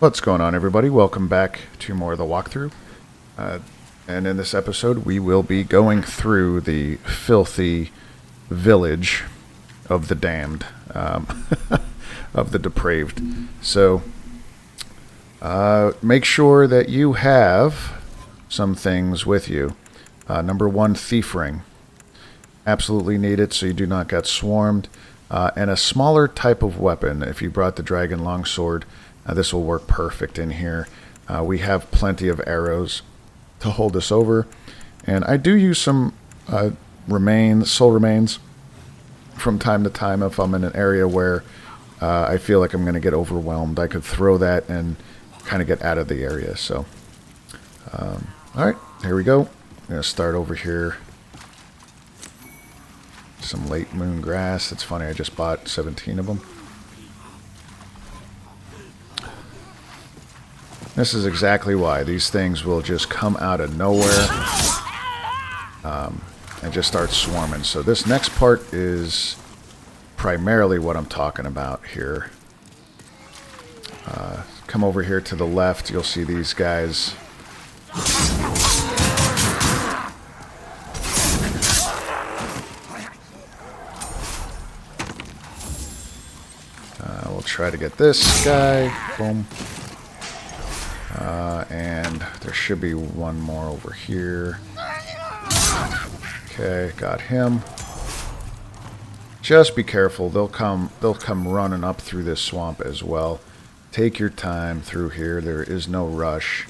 What's going on, everybody? Welcome back to more of the walkthrough. And in this episode, we will be going through the filthy village of the damned, of the depraved. So, make sure that you have some things with you. Number one, thief ring. Absolutely need it so you do not get swarmed. And a smaller type of weapon. If you brought the dragon longsword, this will work perfect in here. We have plenty of arrows to hold us over. And I do use some soul remains from time to time if I'm in an area where I feel like I'm going to get overwhelmed. I could throw that and kind of get out of the area. So, alright, here we go. I'm going to start over here. Some late moon grass. It's funny, I just bought 17 of them. This is exactly why. These things will just come out of nowhere and just start swarming. So this next part is primarily what I'm talking about here. Come over here to the left. You'll see these guys. We'll try to get this guy. Boom. And there should be one more over here. Okay, got him. Just be careful. They'll come running up through this swamp as well. Take your time through here. There is no rush.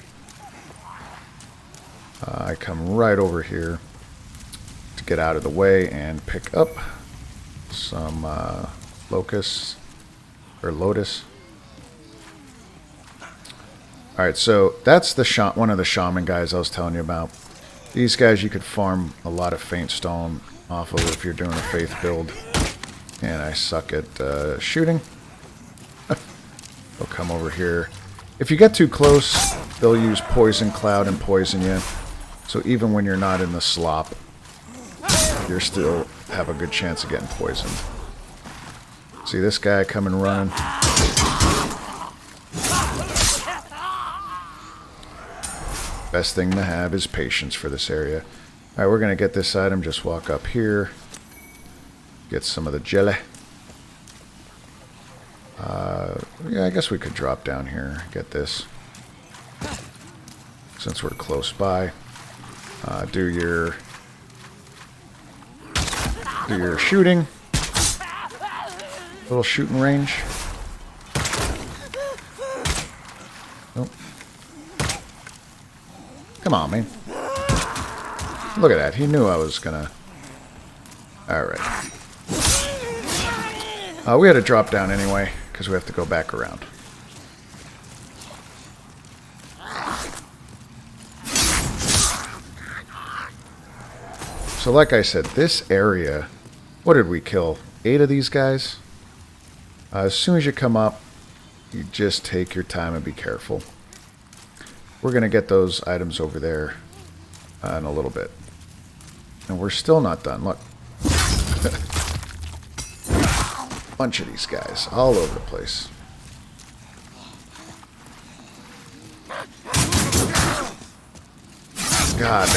I come right over here to get out of the way and pick up some lotus. Alright, so that's the one of the shaman guys I was telling you about. These guys you could farm a lot of faint stone off of if you're doing a faith build. And I suck at shooting. They'll come over here. If you get too close, they'll use poison cloud and poison you. So even when you're not in the slop, you still have a good chance of getting poisoned. See this guy coming running? Best thing to have is patience for this area. Alright, we're going to get this item. Just walk up here. Get some of the jelly. Yeah, I guess we could drop down here. Get this. Since we're close by. Do your shooting. Little shooting range. Nope. Come on, man. Look at that. He knew I was gonna... Alright. We had to drop down anyway, because we have to go back around. So like I said, this area... What did we kill? 8 of these guys? As soon as you come up, you just take your time and be careful. We're going to get those items over there in a little bit. And we're still not done. Look. Bunch of these guys all over the place. God,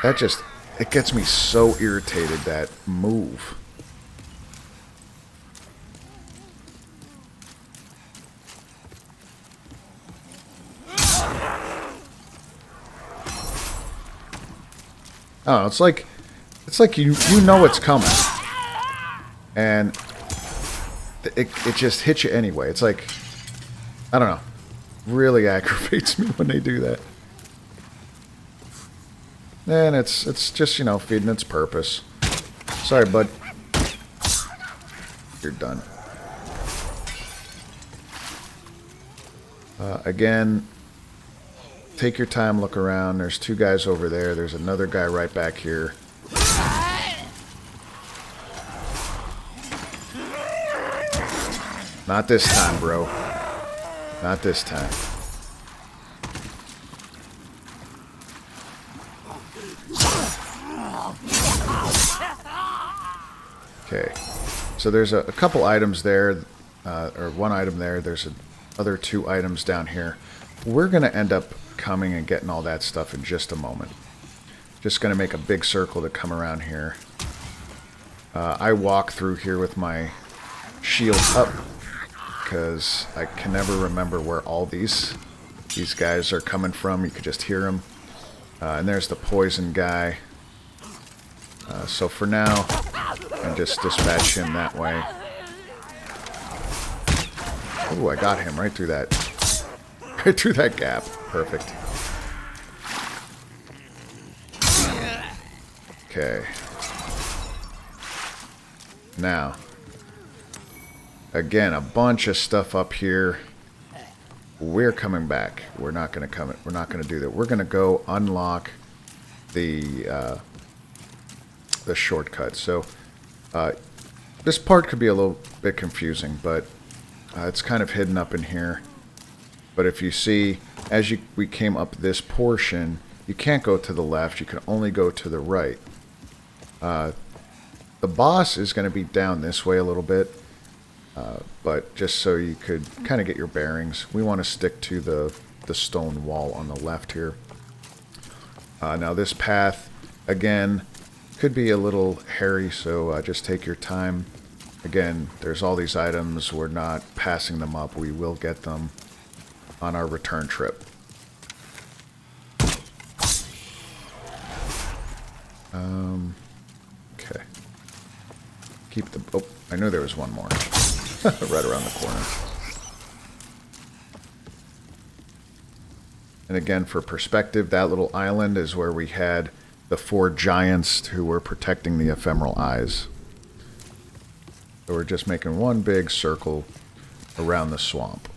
that just... It gets me so irritated, that move. Oh, it's like you know it's coming, and it just hits you anyway. It's like, I don't know, really aggravates me when they do that. And it's just, you know, feeding its purpose. Sorry, bud. You're done. Again. Take your time, look around. There's 2 guys over there. There's another guy right back here. Not this time, bro. Not this time. Okay. So there's a couple items there, or one item there. There's other 2 items down here. We're going to end up coming and getting all that stuff in just a moment. Just going to make a big circle to come around here. I walk through here with my shield up because I can never remember where all these guys are coming from. You could just hear them. And there's the poison guy. So for now, I just dispatch him that way. Oh, I got him right through that gap. Perfect. Okay. Now, again, a bunch of stuff up here. We're coming back. We're not going to come. We're not going to do that. We're going to go unlock the shortcut. So this part could be a little bit confusing, but it's kind of hidden up in here. But if you see, as we came up this portion, you can't go to the left. You can only go to the right. The boss is going to be down this way a little bit, but just so you could kind of get your bearings, we want to stick to the stone wall on the left here. Now this path, again, could be a little hairy, so just take your time. Again, there's all these items. We're not passing them up. We will get them on our return trip. Okay. Keep the... Oh, I knew there was one more. Right around the corner. And again, for perspective, that little island is where we had the 4 giants who were protecting the ephemeral eyes. So we're just making one big circle around the swamp.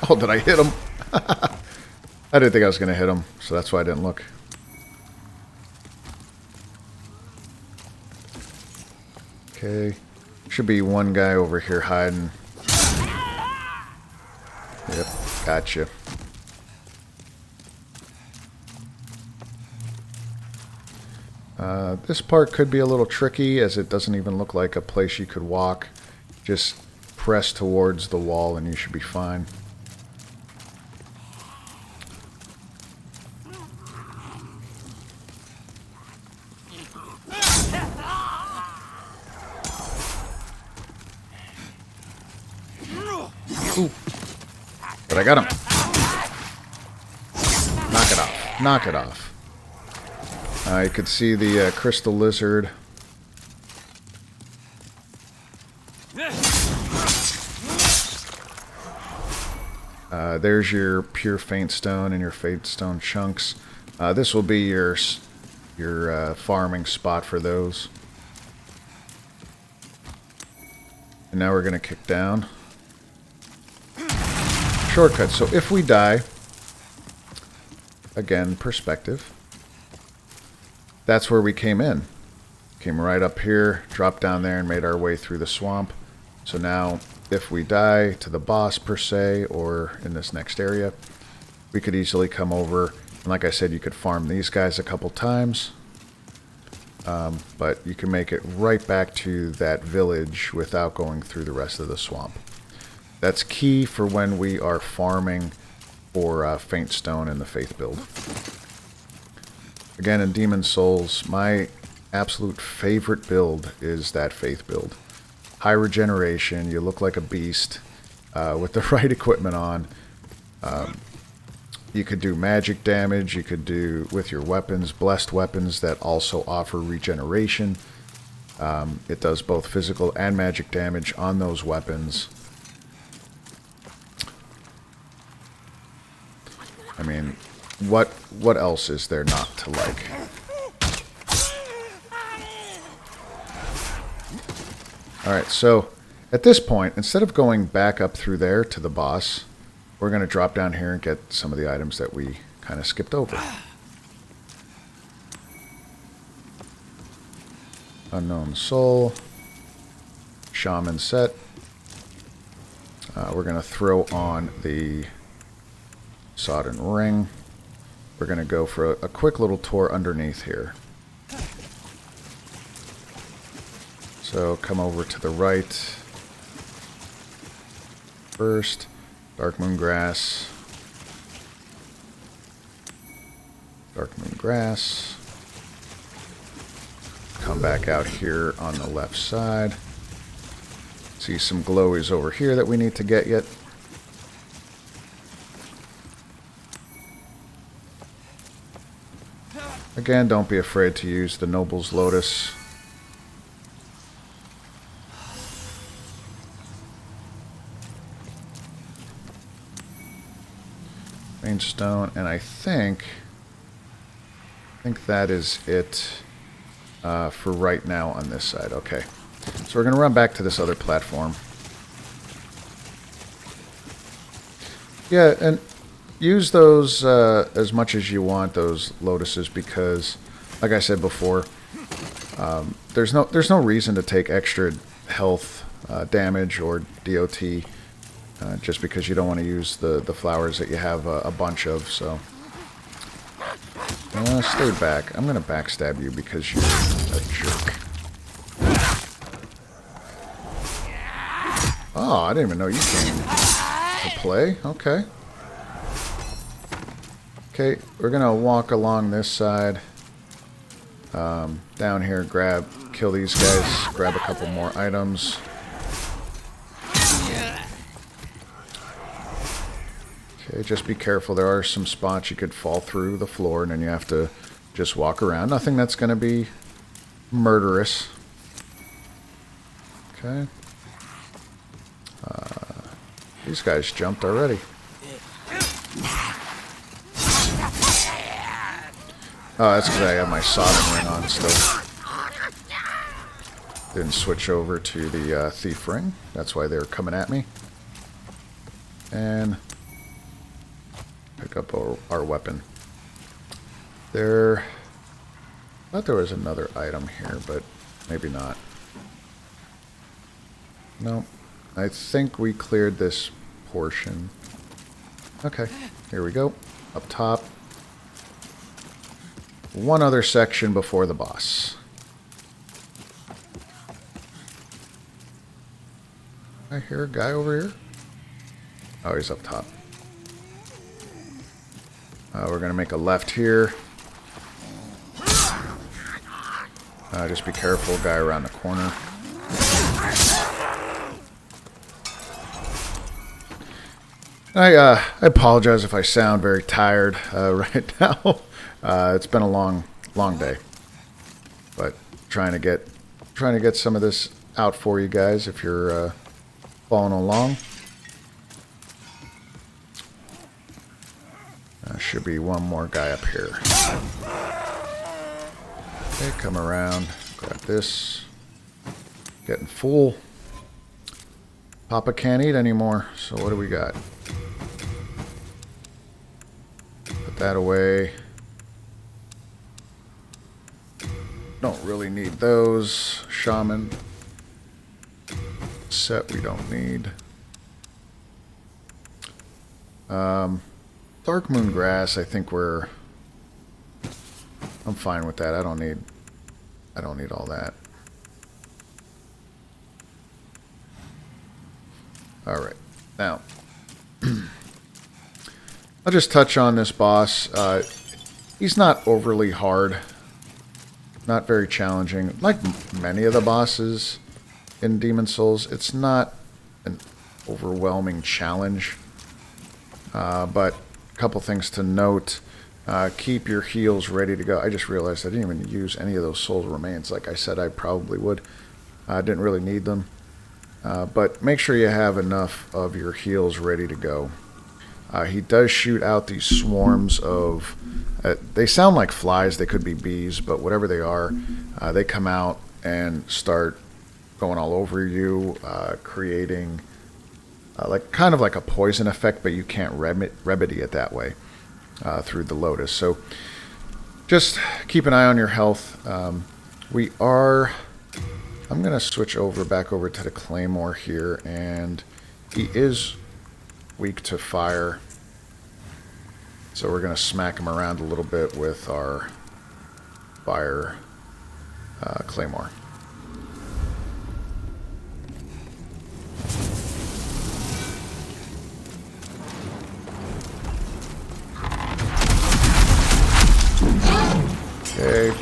Oh, did I hit him? I didn't think I was going to hit him, so that's why I didn't look. Okay. Should be one guy over here hiding. Yep, gotcha. This part could be a little tricky, as it doesn't even look like a place you could walk. Just press towards the wall and you should be fine. Ooh. But I got him. Knock it off. Knock it off. You could see the crystal lizard. There's your pure faint stone and your faint stone chunks. This will be your farming spot for those. And now we're going to kick down. Shortcut. So if we die, again, perspective. That's where we came in. Came right up here, dropped down there, and made our way through the swamp. So now, if we die to the boss per se, or in this next area, we could easily come over. And like I said, you could farm these guys a couple times. But you can make it right back to that village without going through the rest of the swamp. That's key for when we are farming for Faint Stone in the Faith build. Again, in Demon Souls, my absolute favorite build is that Faith build. High regeneration, you look like a beast with the right equipment on. You could do magic damage, you could do with your weapons, blessed weapons that also offer regeneration. It does both physical and magic damage on those weapons. I mean, what else is there not to like? Alright, so at this point, instead of going back up through there to the boss, we're going to drop down here and get some of the items that we kind of skipped over. Unknown Soul. Shaman set. We're going to throw on the Sodden Ring. We're going to go for a quick little tour underneath here. So come over to the right first. Dark moon grass. Dark moon grass. Come back out here on the left side. See some glowies over here that we need to get yet. Again, don't be afraid to use the Noble's Lotus. Main stone, and I think that is it for right now on this side. Okay, so we're going to run back to this other platform. Yeah, and use those as much as you want, those lotuses, because, like I said before, there's no reason to take extra health damage or DOT just because you don't want to use the flowers that you have a bunch of. So stay back. I'm gonna backstab you because you're a jerk. Oh, I didn't even know you came to play. Okay. Okay, we're gonna walk along this side. Down here, kill these guys, grab a couple more items. Okay, just be careful. There are some spots you could fall through the floor, and then you have to just walk around. Nothing that's gonna be murderous. Okay. These guys jumped already. Oh, that's because I have my soldering ring on still. Didn't switch over to the thief ring. That's why they were coming at me. And pick up our weapon. I thought there was another item here, but maybe not. No, I think we cleared this portion. Okay, here we go. Up top. One other section before the boss. I hear a guy over here. Oh, he's up top. We're going to make a left here. Just be careful, guy around the corner. I apologize if I sound very tired right now. It's been a long day, but trying to get some of this out for you guys if you're following along. Should be one more guy up here. Okay, come around, grab this. Getting full. Papa can't eat anymore, so what do we got? Put that away. Don't really need those. Shaman. Set we don't need. Dark moon grass, I think I'm fine with that. I don't need all that. Alright. Now I'll just touch on this boss. He's not overly hard. Not very challenging. Like many of the bosses in Demon Souls, it's not an overwhelming challenge. But a couple things to note. Keep your heals ready to go. I just realized I didn't even use any of those soul remains. Like I said, I probably would. I didn't really need them. But make sure you have enough of your heals ready to go. He does shoot out these swarms of... they sound like flies. They could be bees, but whatever they are, they come out and start going all over you, creating kind of like a poison effect, but you can't remedy it that way through the Lotus. So just keep an eye on your health. I'm going to switch back over to the Claymore here, and he is weak to fire. So we're going to smack him around a little bit with our fire Claymore.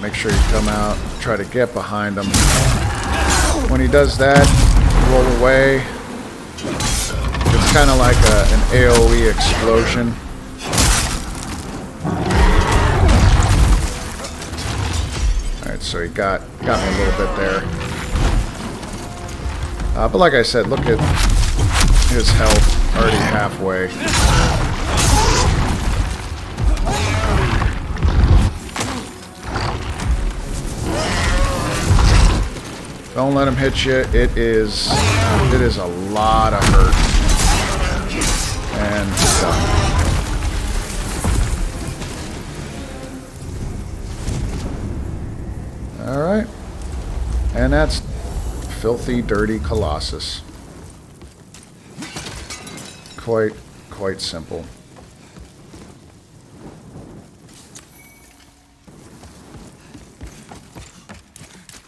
Make sure you come out, try to get behind him. When he does that, roll away. It's kind of like an AoE explosion. Alright, so he got me a little bit there. But like I said, look at his health, already halfway. Don't let him hit you. It is a lot of hurt. And done. Alright. And that's Filthy Dirty Colossus. Quite simple.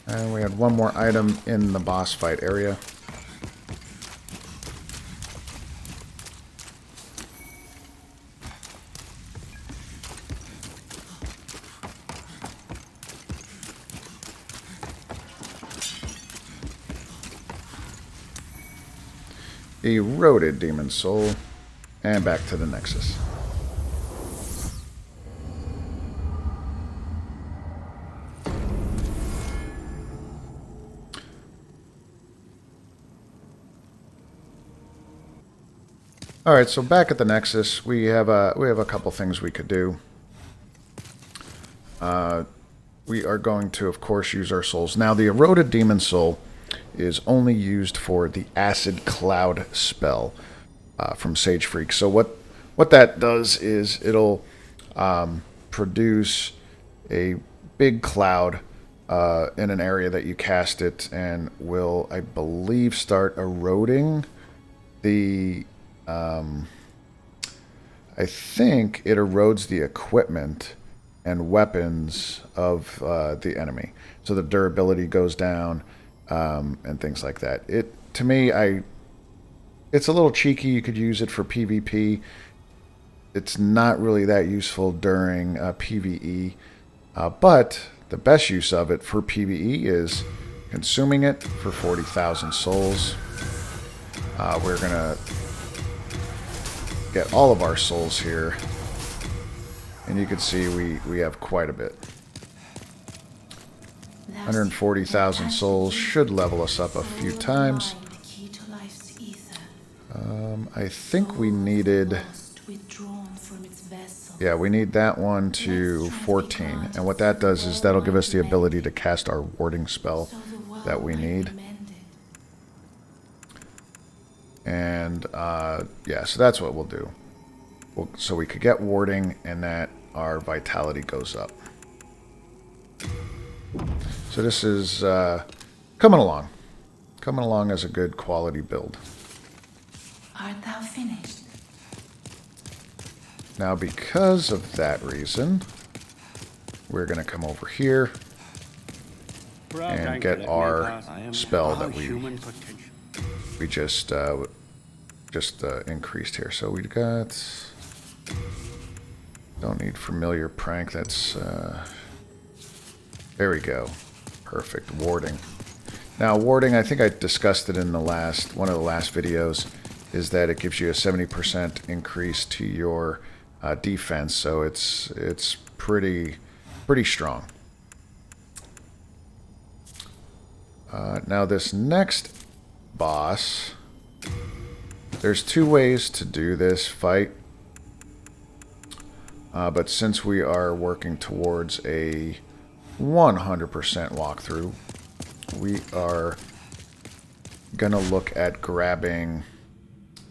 And we had one more item in the boss fight area. Eroded Demon Soul. And back to the Nexus. All right, so back at the Nexus, we have a couple things we could do. We are going to, of course, use our souls. Now, the Eroded Demon Soul is only used for the Acid Cloud spell from Sage Freak. So what that does is it'll produce a big cloud in an area that you cast it, and will, I believe, start eroding the... I think it erodes the equipment and weapons of the enemy. So the durability goes down and things like that. To me, it's a little cheeky. You could use it for PvP. It's not really that useful during PvE. But the best use of it for PvE is consuming it for 40,000 souls. We're going to get all of our souls here, and you can see we have quite a bit. 140,000 souls should level us up a few times. I think we needed... Yeah, we need that one to 14, and what that does is that'll give us the ability to cast our warding spell that we need. And, yeah, so that's what we'll do. So we could get warding, and that our vitality goes up. So this is coming along. Coming along as a good quality build. Art thou finished? Now, because of that reason, we're going to come over here and get our spell that we just increased here. So we got, don't need familiar prank. That's there we go. Perfect. Warding. Now warding, I think I discussed it in the one of the last videos, is that it gives you a 70% increase to your defense. So it's pretty strong. Now this next boss, there's two ways to do this fight, but since we are working towards a 100% walkthrough, we are gonna look at grabbing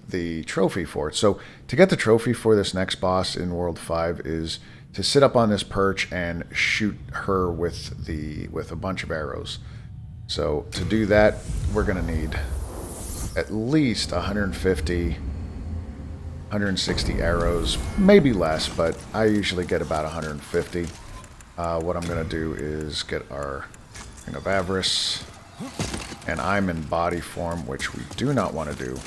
the trophy for it. So to get the trophy for this next boss in World 5 is to sit up on this perch and shoot her with a bunch of arrows. So to do that, we're going to need at least 150, 160 arrows, maybe less, but I usually get about 150. What I'm going to do is get our Ring of Avarice, and I'm in body form, which we do not want to do.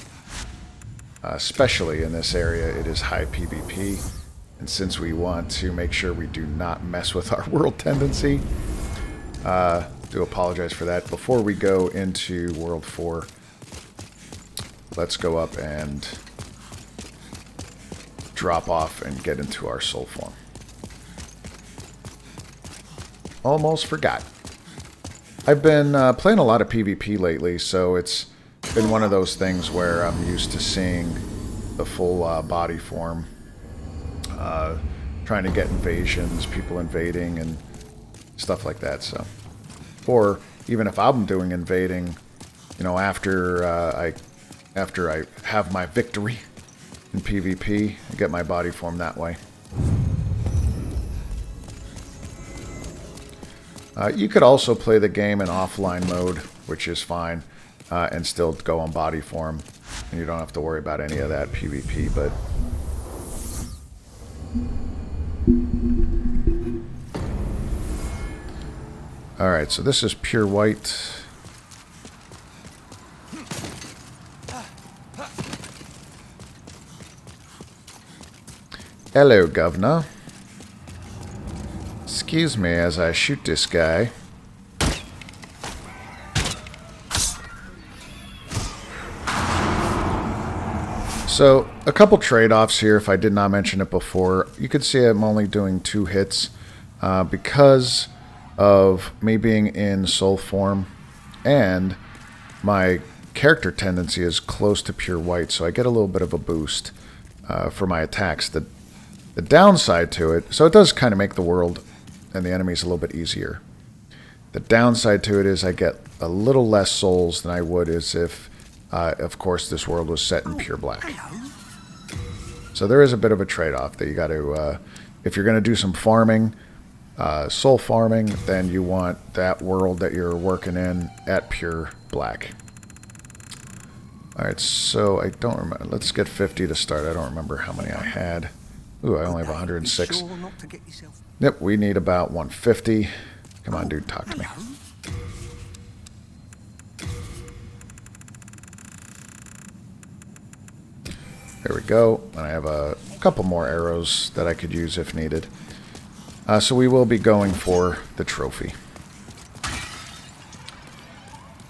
Especially in this area, it is high PvP, and since we want to make sure we do not mess with our world tendency, Do apologize for that. Before we go into World 4, let's go up and drop off and get into our soul form. Almost forgot. I've been playing a lot of PvP lately, so it's been one of those things where I'm used to seeing the full body form. Trying to get invasions, people invading, and stuff like that. So, or even if I'm doing invading, you know, after I have my victory in PvP, I get my body form that way. You could also play the game in offline mode, which is fine, and still go on body form, and you don't have to worry about any of that PvP, but alright, so this is pure white. Hello, Governor. Excuse me as I shoot this guy. So, a couple trade-offs here if I did not mention it before. You can see I'm only doing 2 hits because of me being in soul form and my character tendency is close to pure white, so I get a little bit of a boost for my attacks. The downside to it, so it does kind of make the world and the enemies a little bit easier. The downside to it is I get a little less souls than I would as if, of course, this world was set in pure black. So there is a bit of a trade-off that you got to, if you're going to do some farming, soul farming, then you want that world that you're working in at pure black. Alright, so I don't remember. Let's get 50 to start. I don't remember how many I had. Ooh, I only have 106. Yep, we need about 150. Come on, dude, talk to me. There we go. And I have a couple more arrows that I could use if needed. So we will be going for the trophy.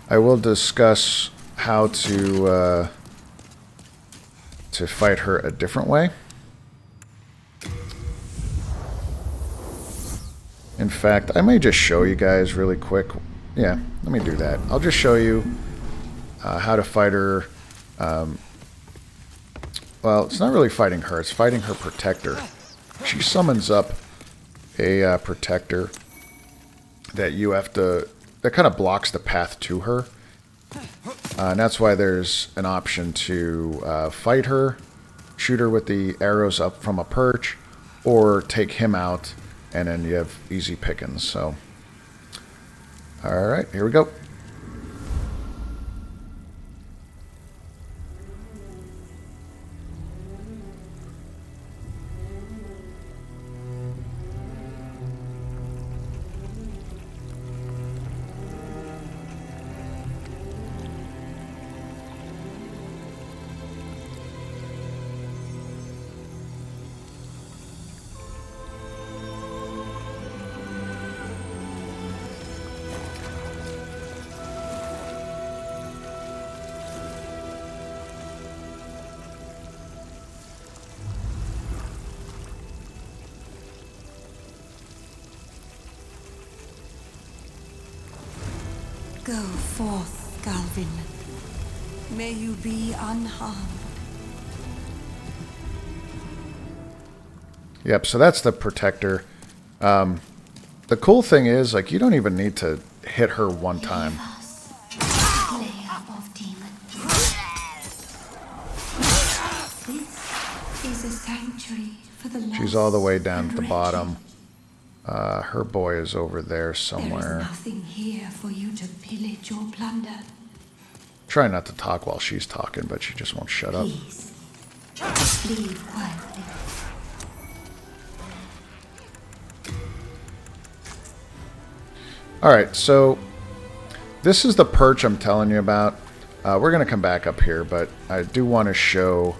I will discuss how to fight her a different way. In fact, I may just show you guys really quick. Yeah, let me do that. I'll just show you how to fight her. Well, it's not really fighting her. It's fighting her protector. She summons up a protector that you have to... that kind of blocks the path to her. And that's why there's an option to fight her, shoot her with the arrows up from a perch, or take him out, and then you have easy pickings. So, alright, here we go. Go forth, Garl Vinland. May you be unharmed. Yep, so that's the protector. The cool thing is, like, you don't even need to hit her one time. Slayer of demons. This is a sanctuary for the lost. She's all the way down at the and bottom. Her boy is over there There somewhere. is nothing here for you to pillage or plunder. Try not to talk while she's talking, but she just won't shut up. Please, leave quietly. Alright, so this is the perch I'm telling you about. We're going to come back up here, but I do want to show...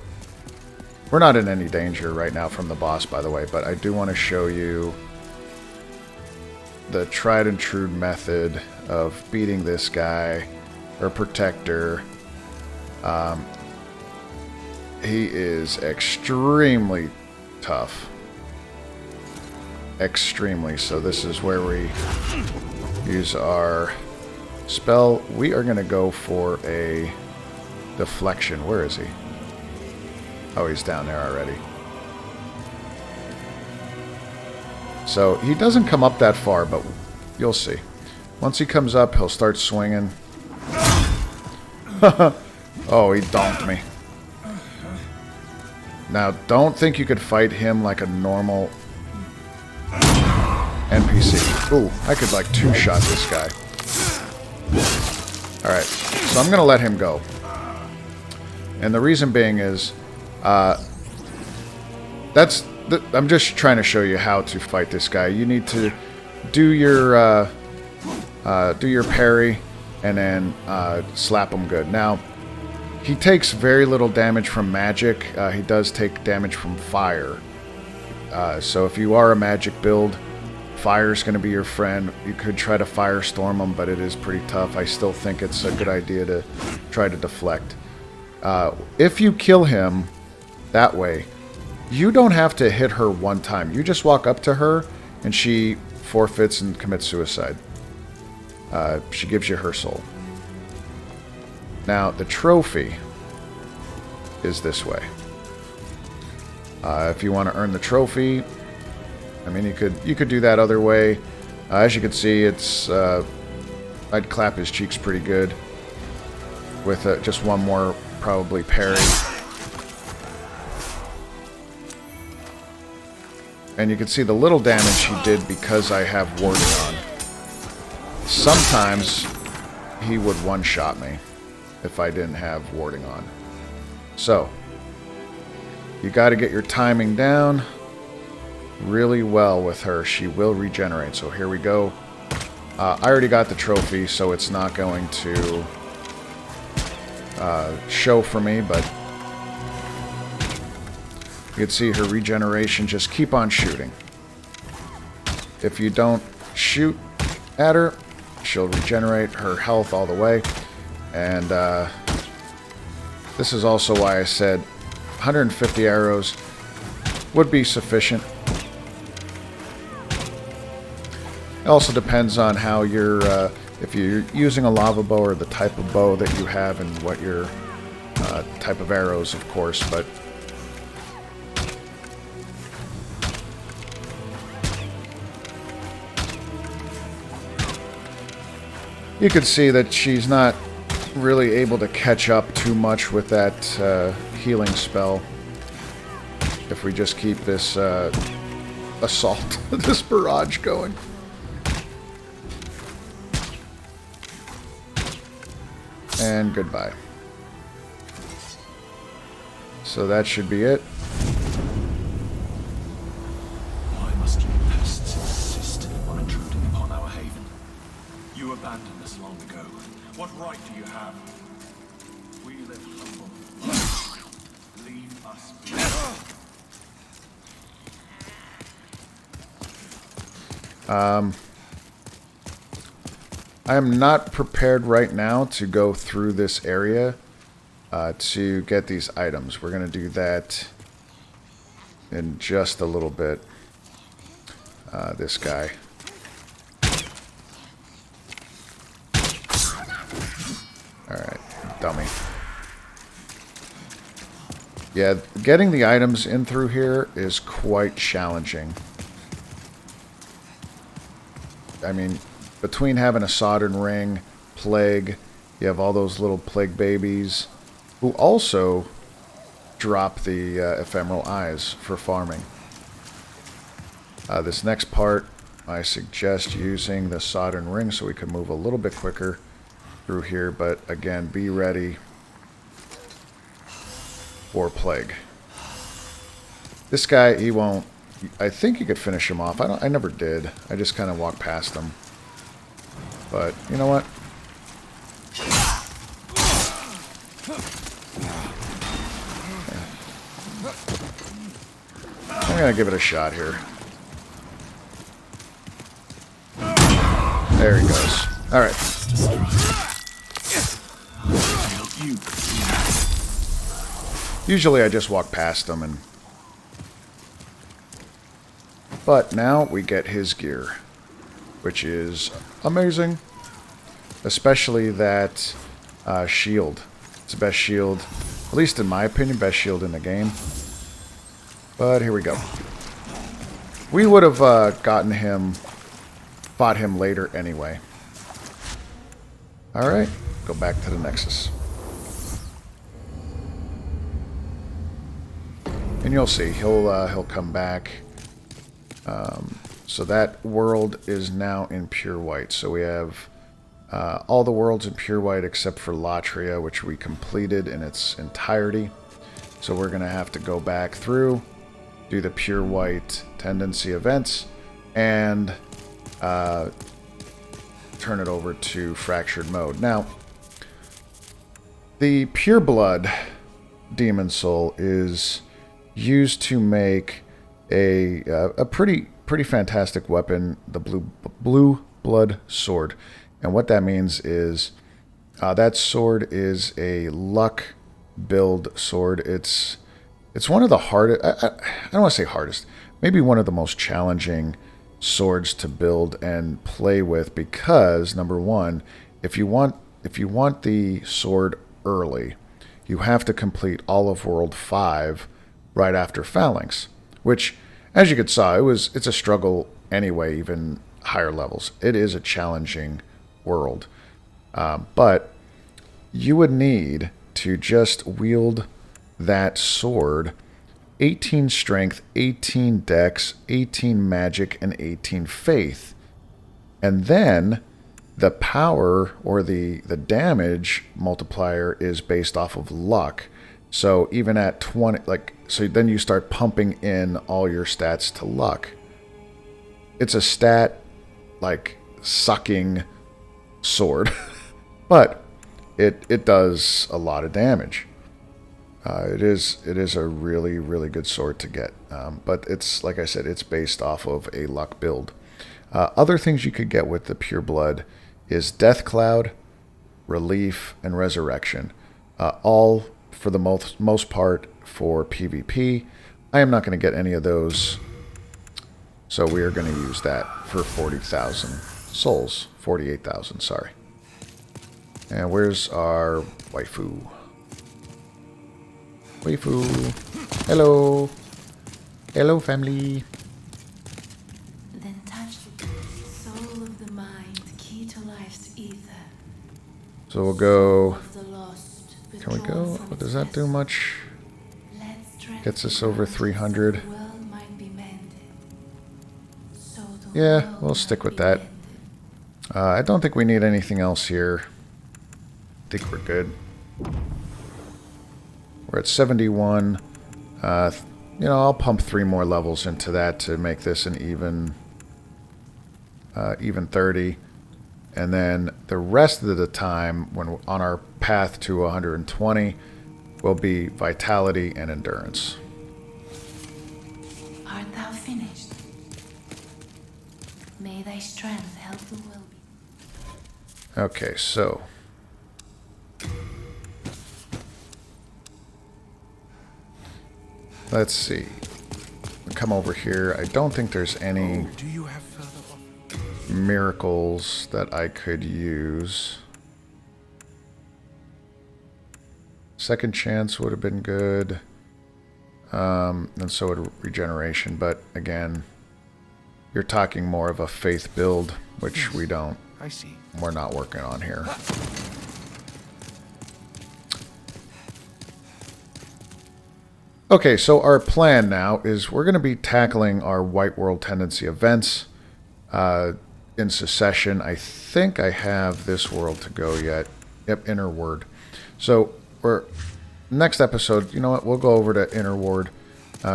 We're not in any danger right now from the boss, by the way, but I do want to show you the tried and true method of beating this guy, or protector. He is extremely tough. Extremely. So this is where we use our spell. We are going to go for a deflection. Where is he? Oh, he's down there already. So he doesn't come up that far, but you'll see. Once he comes up, he'll start swinging. Oh, he donked me. Now, don't think you could fight him like a normal NPC. Ooh, I could like two-shot this guy. Alright, so I'm going to let him go. And the reason being is, I'm just trying to show you how to fight this guy. You need to do your parry and then slap him good. Now, he takes very little damage from magic. He does take damage from fire. So if you are a magic build, fire is going to be your friend. You could try to firestorm him, but it is pretty tough. I still think it's a good idea to try to deflect. If you kill him that way, you don't have to hit her one time. You just walk up to her, and she forfeits and commits suicide. She gives you her soul. Now, the trophy is this way. If you want to earn the trophy, I mean, you could do that other way. As you can see, it's I'd clap his cheeks pretty good with just one more probably parry. And you can see the little damage he did because I have warding on. Sometimes he would one-shot me if I didn't have warding on. So, you got to get your timing down really well with her. She will regenerate. So here we go. I already got the trophy, so it's not going to show for me, but you can see her regeneration. Just keep on shooting. If you don't shoot at her, she'll regenerate her health all the way. And this is also why I said 150 arrows would be sufficient. It also depends on how you're, if you're using a lava bow or the type of bow that you have and what your type of arrows, of course, but you can see that she's not really able to catch up too much with that healing spell if we just keep this assault, this barrage going. And goodbye. So that should be it. Why must you pests insist on intruding upon our haven? You abandoned us long ago. What right do you have? We live humble. Leave us be. I am not prepared right now to go through this area to get these items. We're going to do that in just a little bit. This guy. Alright, dummy. Yeah, getting the items in through here is quite challenging. I mean, between having a soldering ring, plague, you have all those little plague babies who also drop the ephemeral eyes for farming. This next part, I suggest using the soldering ring so we can move a little bit quicker through here, but again, be ready for plague. This guy, he won't. I think you could finish him off. I never did. I just kind of walked past him. But you know what? I'm gonna give it a shot here. There he goes. Alright. Usually I just walk past him and... But now we get his gear, which is amazing. Especially that shield. It's the best shield, at least in my opinion, best shield in the game. But here we go. We would have fought him later anyway. Alright, go back to the Nexus. And you'll see, he'll come back. So that world is now in pure white. So we have all the worlds in pure white except for Latria, which we completed in its entirety. So we're going to have to go back through, do the pure white tendency events, and turn it over to fractured mode. Now, the pure blood demon soul is used to make a pretty fantastic weapon, the blue blood sword. And what that means is that sword is a luck build sword. It's one of the hardest, I don't want to say hardest, maybe one of the most challenging swords to build and play with, because number one, if you want the sword early, you have to complete all of World 5 right after Phalanx, which, as you could saw, it's a struggle anyway, even higher levels. It is a challenging world. But you would need to just wield that sword 18 strength, 18 dex, 18 magic, and 18 faith. And then the power or the damage multiplier is based off of luck. So even at 20, so then you start pumping in all your stats to luck. It's a stat sucking sword, but it does a lot of damage. It is a really, really good sword to get, but it's, like I said, it's based off of a luck build. Other things you could get with the pure blood is Death Cloud, Relief, and Resurrection, all for the most part for PvP. I am not going to get any of those, so we are going to use that for 40,000 souls. 48,000, sorry. And where's our waifu? Waifu. Hello. Hello, family. Then touch the soul of the mind, key to life's ether. So we'll go. Of the lost, Can we go? withdrawn from What, does that do much? Let's tread Gets us the over ground 300. so the world might be mended. So the Yeah, world we'll stick might with be that. mended. I don't think we need anything else here. I think we're good. We're at 71. I'll pump 3 more levels into that to make this an even 30. And then the rest of the time, when on our path to 120, will be vitality and endurance. Art thou finished? May thy strength help the will be. Okay, so let's see. Come over here. I don't think there's any Do you have further miracles that I could use. Second chance would have been good. And so would regeneration, but again, you're talking more of a faith build, which we don't. I see. We're not working on here. Okay, so our plan now is we're going to be tackling our White World Tendency events in succession. I think I have this world to go yet. Yep, Inner Ward. So we're next episode, you know what, we'll go over to Inner Ward,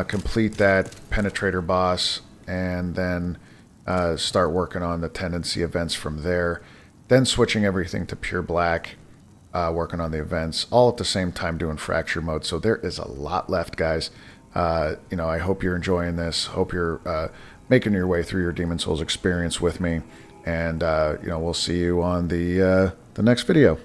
complete that Penetrator boss, and then start working on the tendency events from there. Then switching everything to Pure Black, working on the events, all at the same time doing Fracture mode. So there is a lot left, guys. I hope you're enjoying this. Hope you're making your way through your Demon Souls experience with me. And, we'll see you on the next video.